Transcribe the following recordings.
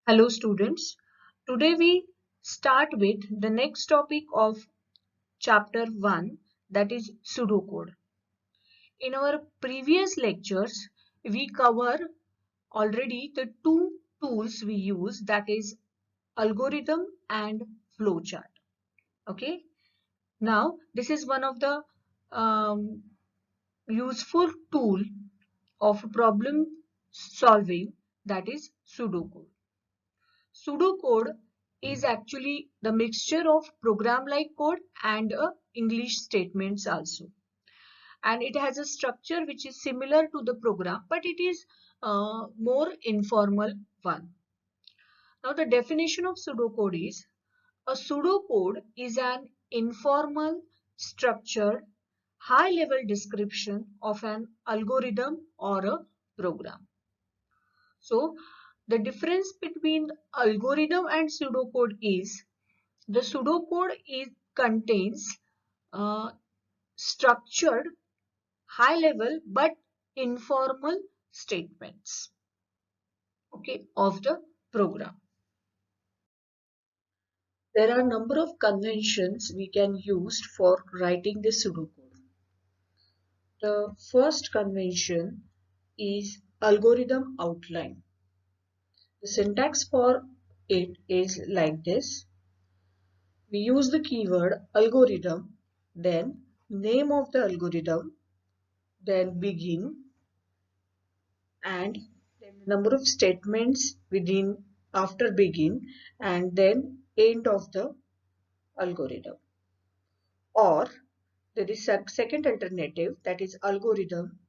Hello students. Today we start with the next topic of chapter 1, that is pseudocode. In our previous lectures we cover already the two tools we use, that is algorithm and flowchart. Okay. Now this is one of the um, useful tool of problem solving, that is pseudocode. Pseudocode is actually the mixture of program-like code and English statements also. And it has a structure which is similar to the program, but it is more informal one. Now the definition of pseudocode is: a pseudocode is an informal, structured, high-level description of an algorithm or a program. So the difference between algorithm and pseudocode is the contains structured, high level but informal statements, okay, of the program. There are a number of conventions we can use for writing the pseudocode. The first convention is algorithm outline. The syntax for it is like this. We use the keyword algorithm, then name of the algorithm, then begin, and then the number of statements within after begin, and then end of the algorithm. Or there is a second alternative, that is algorithm,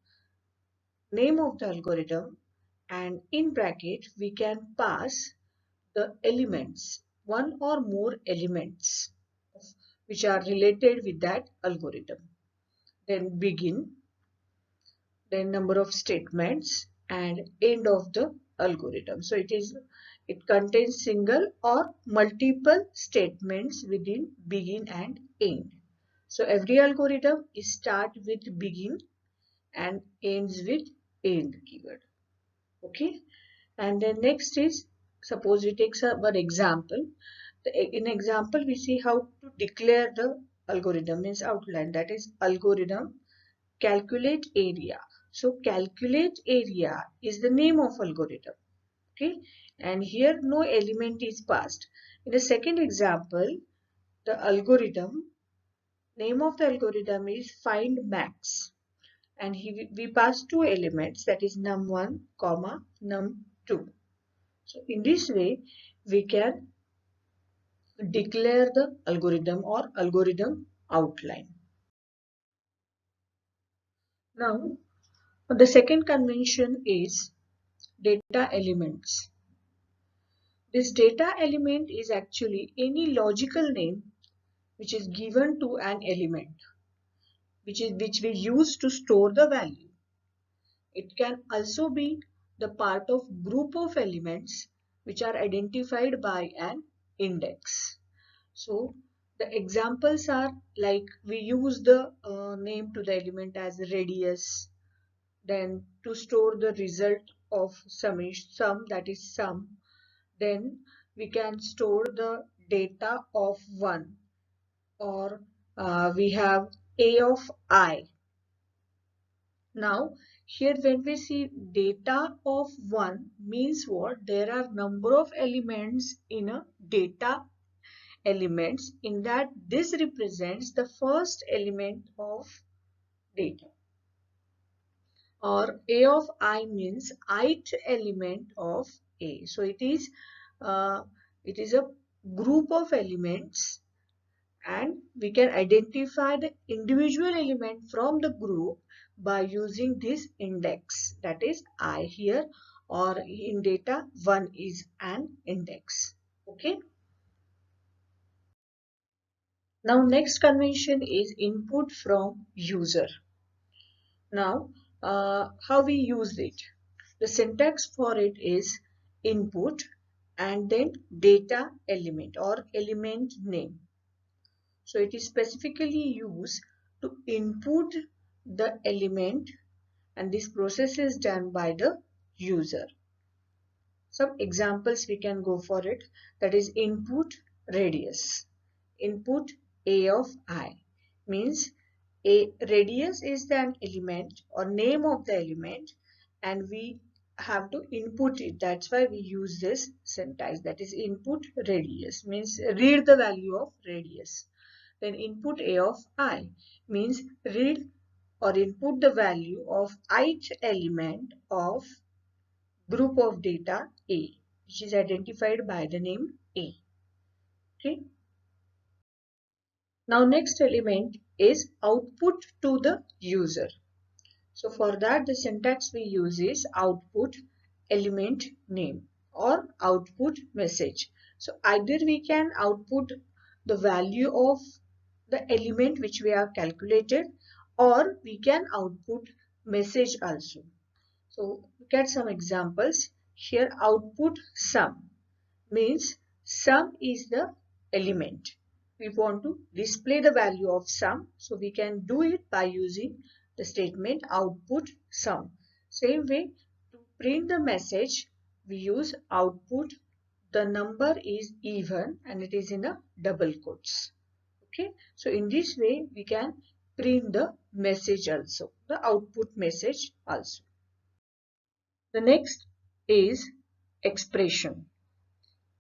name of the algorithm, and in bracket we can pass the elements, one or more elements which are related with that algorithm. Then begin, then number of statements, and end of the algorithm. So it contains single or multiple statements within begin and end. So every algorithm is start with begin and ends with end keyword. Okay. And then next is, suppose we take one example. In example we see how to declare the algorithm, means outline, that is algorithm calculate area. So calculate area is the name of algorithm. Okay. And here no element is passed. In the second example, the algorithm, name of the algorithm is find max. And we pass two elements, that is num1, comma num2. So in this way, we can declare the algorithm or algorithm outline. Now, the second convention is data elements. This data element is actually any logical name which is given to an element, which we use to store the value. It can also be the part of group of elements which are identified by an index. So the examples are like we use the name to the element as radius, then to store the result of sum, that is sum, then we can store the data of 1, or we have a of I. Now here when we see data of 1 means what? There are number of elements in a data elements, in that this represents the first element of data. Or a of I means ith element of a. So it is a group of elements, and we can identify the individual element from the group by using this index, that is I here, or in data 1 is an index. Okay. Now next convention is input from user. Now how we use it? The syntax for it is input and then data element or element name. So it is specifically used to input the element, and this process is done by the user. Some examples we can go for it. That is input radius. Input a of I means a radius is an element or name of the element, and we have to input it. That's why we use this syntax. That is input radius means read the value of radius. Then input a of I means read or input the value of ith element of group of data A, which is identified by the name A. Okay. Now next element is output to the user. So for that the syntax we use is output element name or output message. So either we can output the value of the element which we have calculated, or we can output message also. So look at some examples. Here output sum means sum is the element. We want to display the value of sum, so we can do it by using the statement output sum. Same way, to print the message, we use output the number is even and it is in a double quotes. Okay, so in this way we can print the message also, the output message also. The next is expression.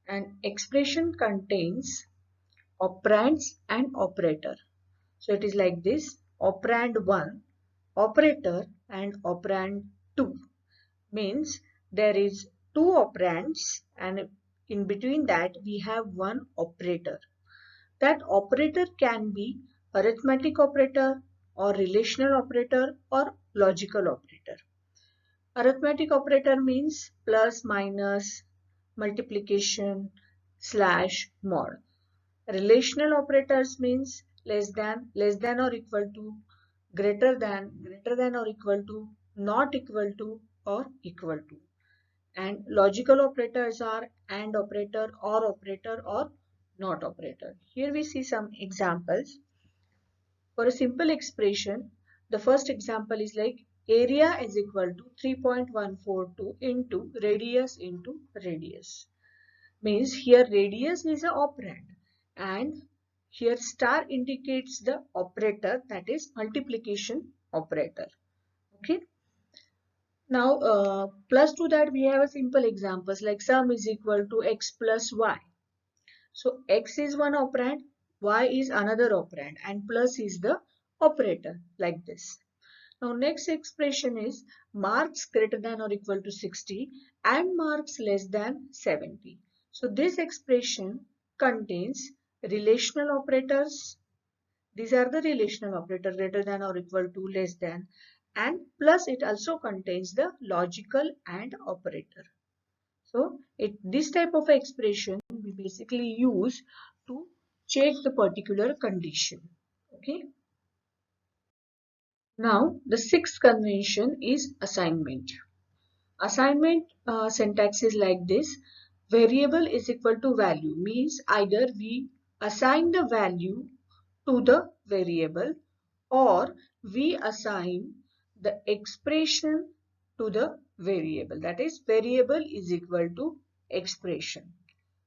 An expression contains operands and operator. So it is like this: operand 1, operator, and operand 2. Means there is two operands and in between that we have one operator. That operator can be arithmetic operator or relational operator or logical operator. Arithmetic operator means plus, minus, multiplication, slash, mod. Relational operators means less than or equal to, greater than or equal to, not equal to or equal to. And logical operators are and operator or not operator. Here we see some examples. For a simple expression, the first example is like area is equal to 3.142 into radius. Means here radius is an operand and here star indicates the operator, that is multiplication operator. Okay. Now plus to that we have a simple examples like sum is equal to x plus y. So x is one operand, y is another operand, and plus is the operator like this. Now next expression is marks greater than or equal to 60 and marks less than 70. So this expression contains relational operators. These are the relational operator greater than or equal to, less than, and plus it also contains the logical and operator. So this type of expression we basically use to check the particular condition. Okay. Now the sixth convention is assignment. Assignment syntax is like this: variable is equal to value means either we assign the value to the variable or we assign the expression to the variable. That is, variable is equal to expression.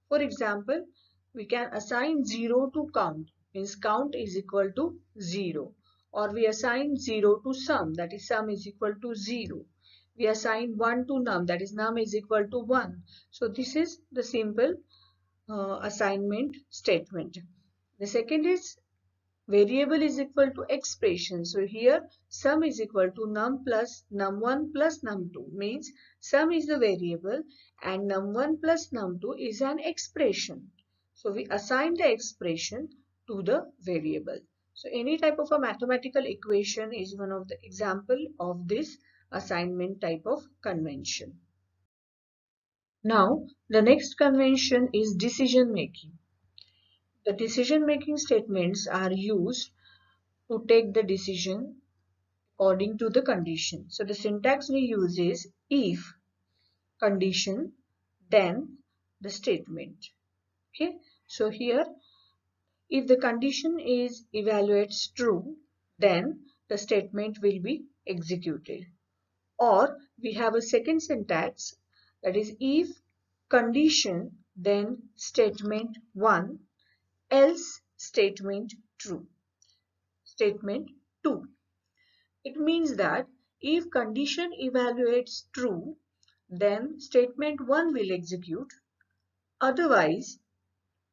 For example, we can assign 0 to count, means count is equal to 0. Or we assign 0 to sum, that is sum is equal to 0. We assign 1 to num, that is num is equal to 1. So this is the simple assignment statement. The second is variable is equal to expression. So here sum is equal to num plus num1 plus num2 means sum is the variable and num1 plus num2 is an expression. So we assign the expression to the variable. So any type of a mathematical equation is one of the example of this assignment type of convention. Now the next convention is decision making. The decision making statements are used to take the decision according to the condition. So the syntax we use is if condition then the statement. Okay. So here if the condition is evaluates true, then the statement will be executed. Or we have a second syntax, that is if condition, then statement 1, else statement true. Statement 2. It means that if condition evaluates true, then statement 1 will execute. Otherwise,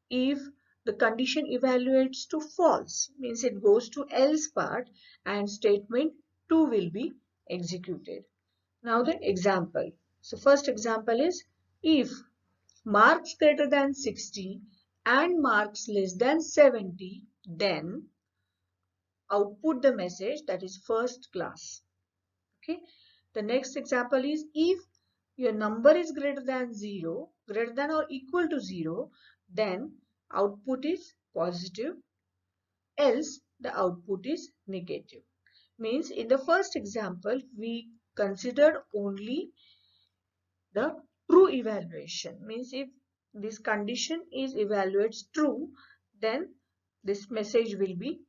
if the condition evaluates to false, means it goes to else part and statement 2 will be executed. Now the example. So first example is if marks greater than 60 and marks less than 70, then output the message that is first class. Okay. The next example is if your number is greater than 0, greater than or equal to 0, then output is positive, else the output is negative. Means in the first example, we considered only the true evaluation. Means if this condition is evaluates true, then this message will be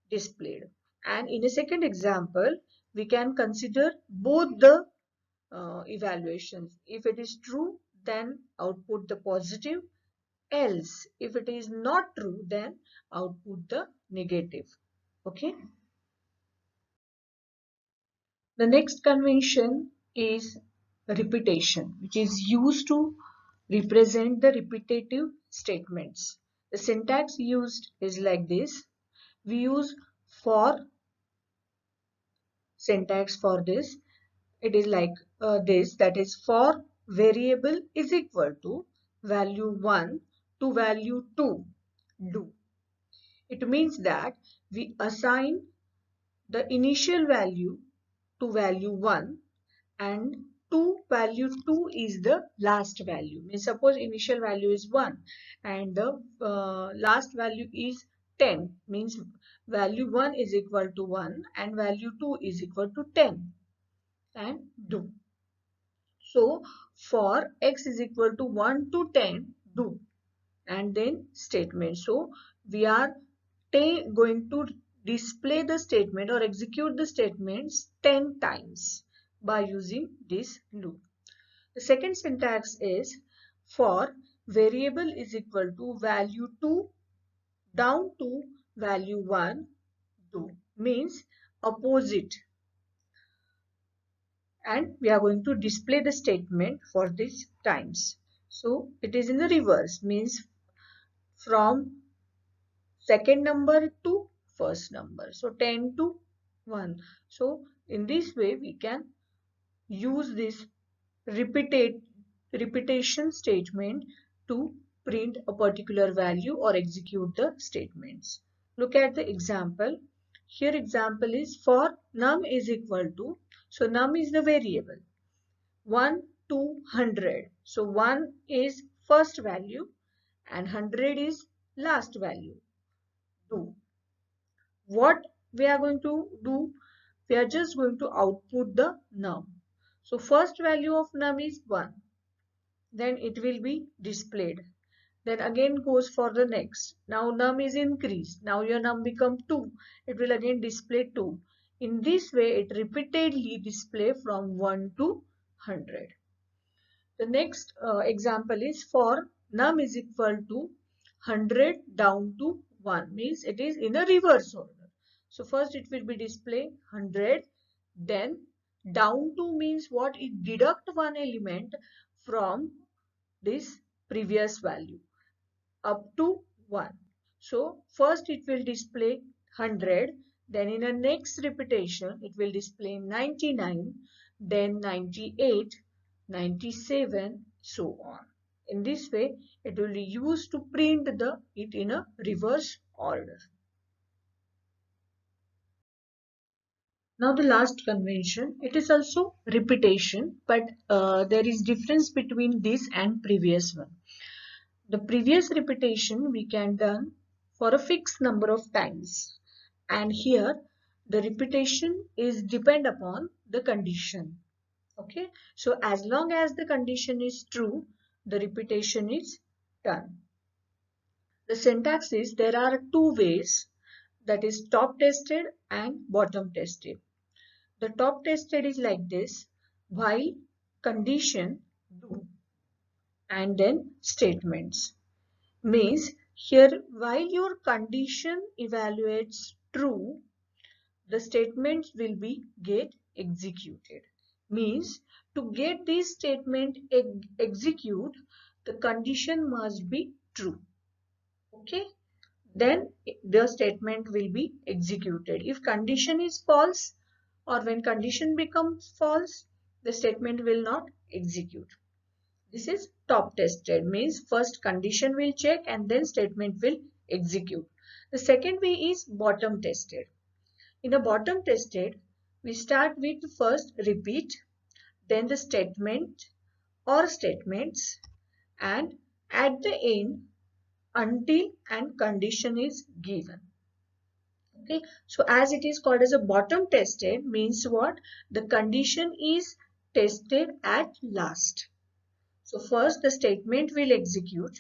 displayed. And in a second example, we can consider both the evaluations. If it is true, then output the positive. Else, if it is not true, then output the negative. Okay. The next convention is repetition, which is used to represent the repetitive statements. The syntax used is like this. We use for syntax for this. It is like this, that is for variable is equal to value 1 to value 2 do. It means that we assign the initial value to value 1 and value 2 is the last value. Means suppose initial value is 1 and the last value is 10. Means value 1 is equal to 1 and value 2 is equal to 10 and do. So for x is equal to 1 to 10 do and then statement. So we are going to display the statement or execute the statements 10 times by using this loop. The second syntax is for variable is equal to value 2 down to value 1 do. Means opposite. And we are going to display the statement for these times. So it is in the reverse, means from second number to first number. So 10 to 1. So in this way we can use this repetition statement to print a particular value or execute the statements. Look at the example. Here example is for num is equal to, so num is the variable, 1 to 100. So 1 is first value and 100 is last value. Do. What we are going to do? We are just going to output the num. So first value of num is 1. Then it will be displayed. Then again goes for the next. Now num is increased. Now your num become 2. It will again display 2. In this way it repeatedly display from 1 to 100. The next example is for num is equal to 100 down to 1. Means it is in a reverse order. So first it will be display 100. Then down to means what? It deduct one element from this previous value up to 1. So first it will display 100, then in a next repetition it will display 99, then 98, 97, so on. In this way it will be used to print it in a reverse order. Now the last convention, it is also repetition, but there is difference between this and previous one. The previous repetition we can done for a fixed number of times, and here the repetition is depend upon the condition. Okay, so as long as the condition is true, the repetition is done. The syntax is there are two ways, that is top tested and bottom tested. The top tested is like this, while condition do, and then statements. Means here while your condition evaluates true, the statements will be get executed. Means to get this statement execute, the condition must be true. Okay, then the statement will be executed. If condition is false or when condition becomes false, the statement will not execute. This is top tested, means first condition will check and then statement will execute. The second way is bottom tested. In a bottom tested, we start with first repeat, then the statement or statements, and at the end until and condition is given. Okay, so as it is called as a bottom tested means what? The condition is tested at last. So first the statement will execute,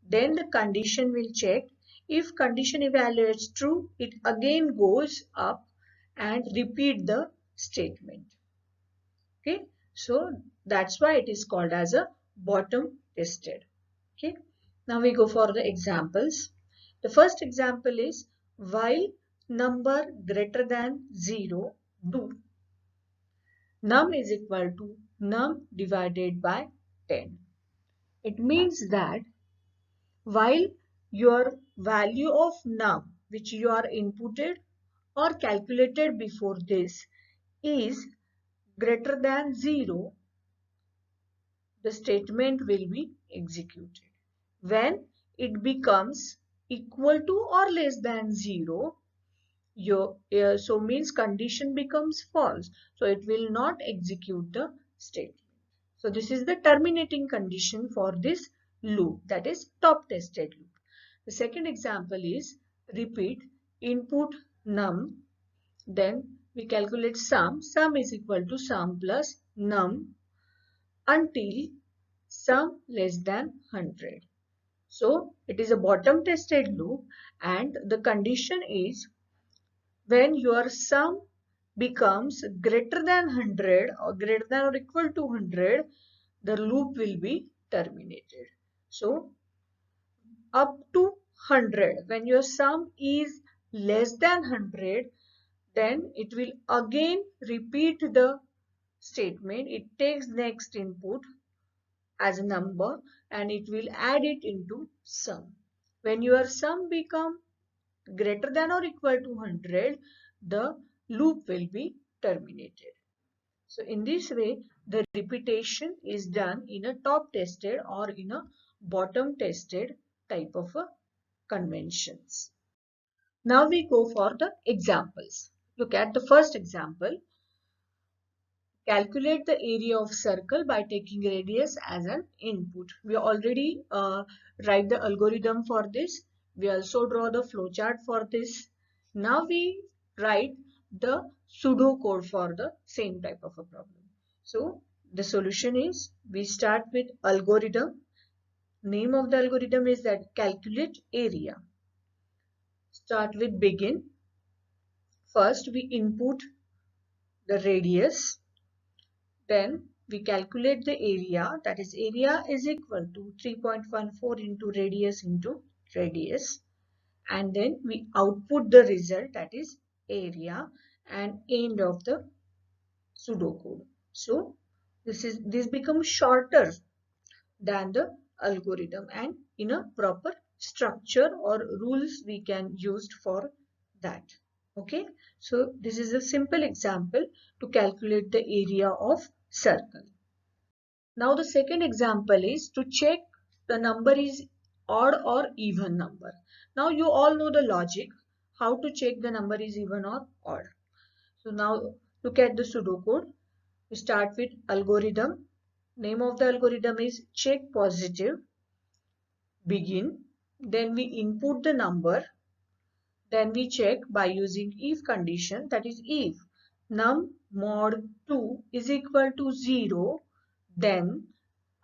then the condition will check. If condition evaluates true, it again goes up and repeat the statement. Okay, so that's why it is called as a bottom tested. Okay, now we go for the examples. The first example is while number greater than 0 do num is equal to num divided by 10. It means that while your value of num which you are inputted or calculated before this is greater than 0, the statement will be executed. When it becomes equal to or less than 0, so means condition becomes false. So it will not execute the statement. So this is the terminating condition for this loop, that is top tested loop. The second example is repeat input num, then we calculate sum. Sum is equal to sum plus num until sum less than 100. So it is a bottom tested loop and the condition is when your sum becomes greater than 100 or greater than or equal to 100, the loop will be terminated. So up to 100, when your sum is less than 100, then it will again repeat the statement. It takes next input as a number and it will add it into sum. When your sum become greater than or equal to 100, the loop will be terminated. So in this way, the repetition is done in a top tested or in a bottom tested type of a conventions. Now we go for the examples. Look at the first example. Calculate the area of circle by taking radius as an input. We already write the algorithm for this. We also draw the flowchart for this. Now we write the pseudocode for the same type of a problem. So the solution is we start with algorithm. Name of the algorithm is that calculate area. Start with begin. First we input the radius. Then we calculate the area, that is area is equal to 3.14 into radius, and then we output the result, that is area, and end of the pseudocode. So this becomes shorter than the algorithm and in a proper structure or rules we can use for that. Okay, so this is a simple example to calculate the area of circle. Now the second example is to check the number is odd or even number. Now you all know the logic how to check the number is even or odd. So now look at the pseudocode. We start with algorithm. Name of the algorithm is check positive, begin. Then we input the number. Then we check by using if condition, that is if num mod 2 is equal to 0, then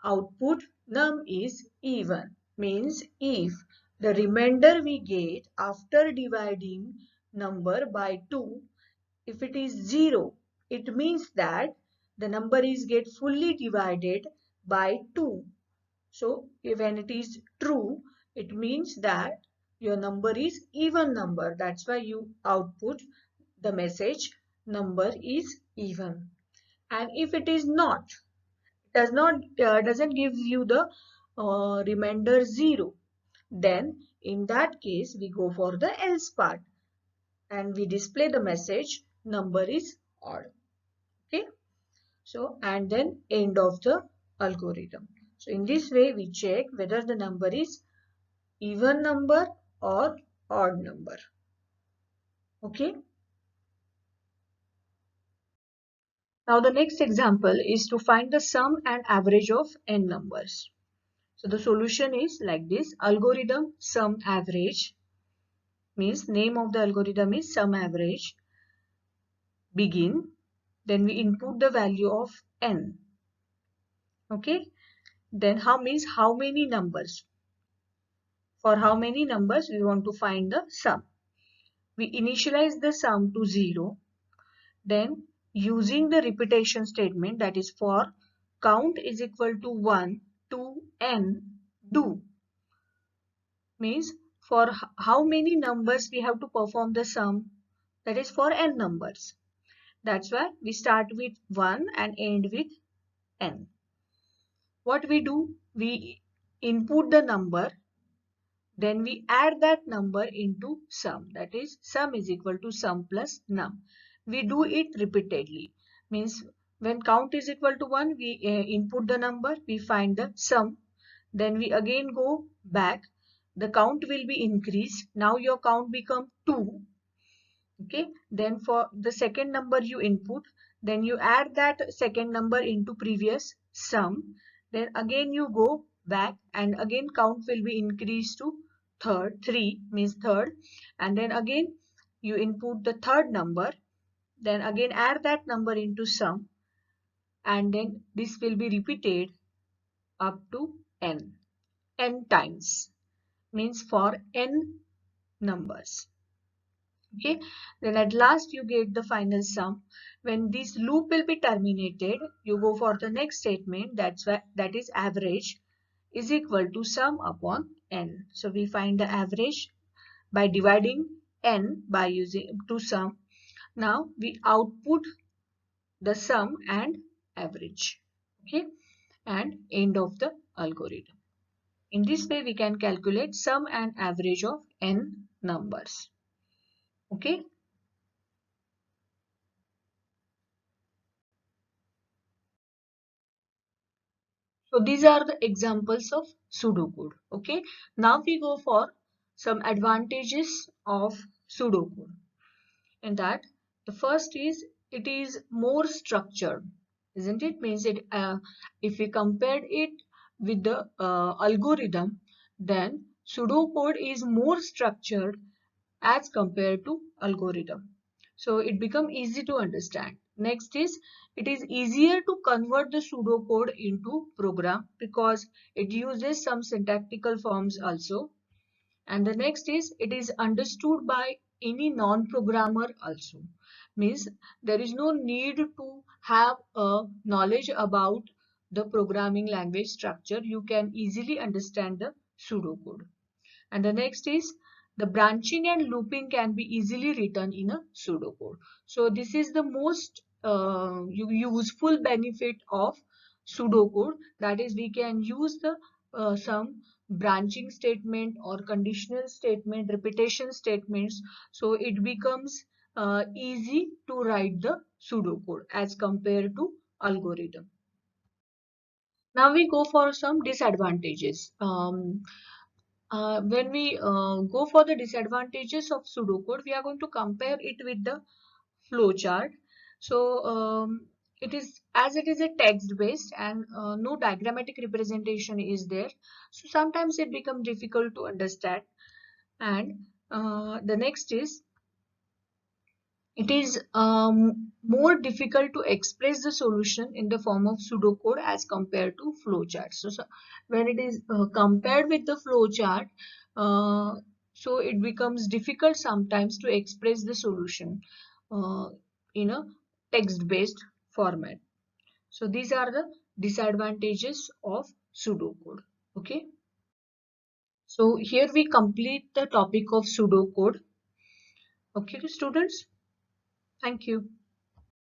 output num is even, means if the remainder we get after dividing number by 2, if it is 0, it means that the number is get fully divided by 2. So when it is true, it means that your number is even number. That's why you output the message number is even. And if it is not, doesn't give you the remainder 0, then in that case we go for the else part and we display the message number is odd. Okay, so and then end of the algorithm. So in this way we check whether the number is even number or odd number. Okay, now the next example is to find the sum and average of n numbers. So the solution is like this: algorithm sum average, means name of the algorithm is sum average, begin, then we input the value of n. Okay, then how many numbers, for how many numbers we want to find the sum. We initialize the sum to 0, then using the repetition statement, that is for count is equal to 1 to n, do, means for how many numbers we have to perform the sum, that is for n numbers. That's why we start with 1 and end with n. What we do, we input the number, then we add that number into sum, that is sum is equal to sum plus num. We do it repeatedly, means when count is equal to 1, we input the number, we find the sum, then we again go back, the count will be increased, now your count become 2. Okay, then for the second number you input, then you add that second number into previous sum, then again you go back and again count will be increased to 3 means third, and then again you input the third number, then again add that number into sum, and then this will be repeated up to n times, means for n numbers. Okay, then at last you get the final sum. When this loop will be terminated, you go for the next statement, that is average is equal to sum upon n. So we find the average by dividing n by using to sum. Now we output the sum and average. Okay, and end of the algorithm. In this way we can calculate sum and average of n numbers. Okay. So these are the examples of pseudocode. Okay. Now we go for some advantages of pseudocode. In that, the first is it is more structured, isn't it? Means it if we compared it with the algorithm, then pseudocode is more structured as compared to algorithm. So it become easy to understand. Next is it is easier to convert the pseudocode into program because it uses some syntactical forms also. And the next is it is understood by any non-programmer also. Means there is no need to have a knowledge about the programming language structure. You can easily understand the pseudocode. And the next is the branching and looping can be easily written in a pseudocode. So this is the most useful benefit of pseudocode. That is, we can use the some branching statement or conditional statement, repetition statements. So it becomes easy to write the pseudocode as compared to algorithm. Now we go for some disadvantages. When we go for the disadvantages of pseudocode, we are going to compare it with the flowchart. So it is, as it is a text based and no diagrammatic representation is there. So sometimes it becomes difficult to understand. And the next is it is more difficult to express the solution in the form of pseudocode as compared to flowchart. So when it is compared with the flowchart, so it becomes difficult sometimes to express the solution uh, in a text-based format. So these are the disadvantages of pseudocode. Okay. So here we complete the topic of pseudocode. Okay, students. Thank you.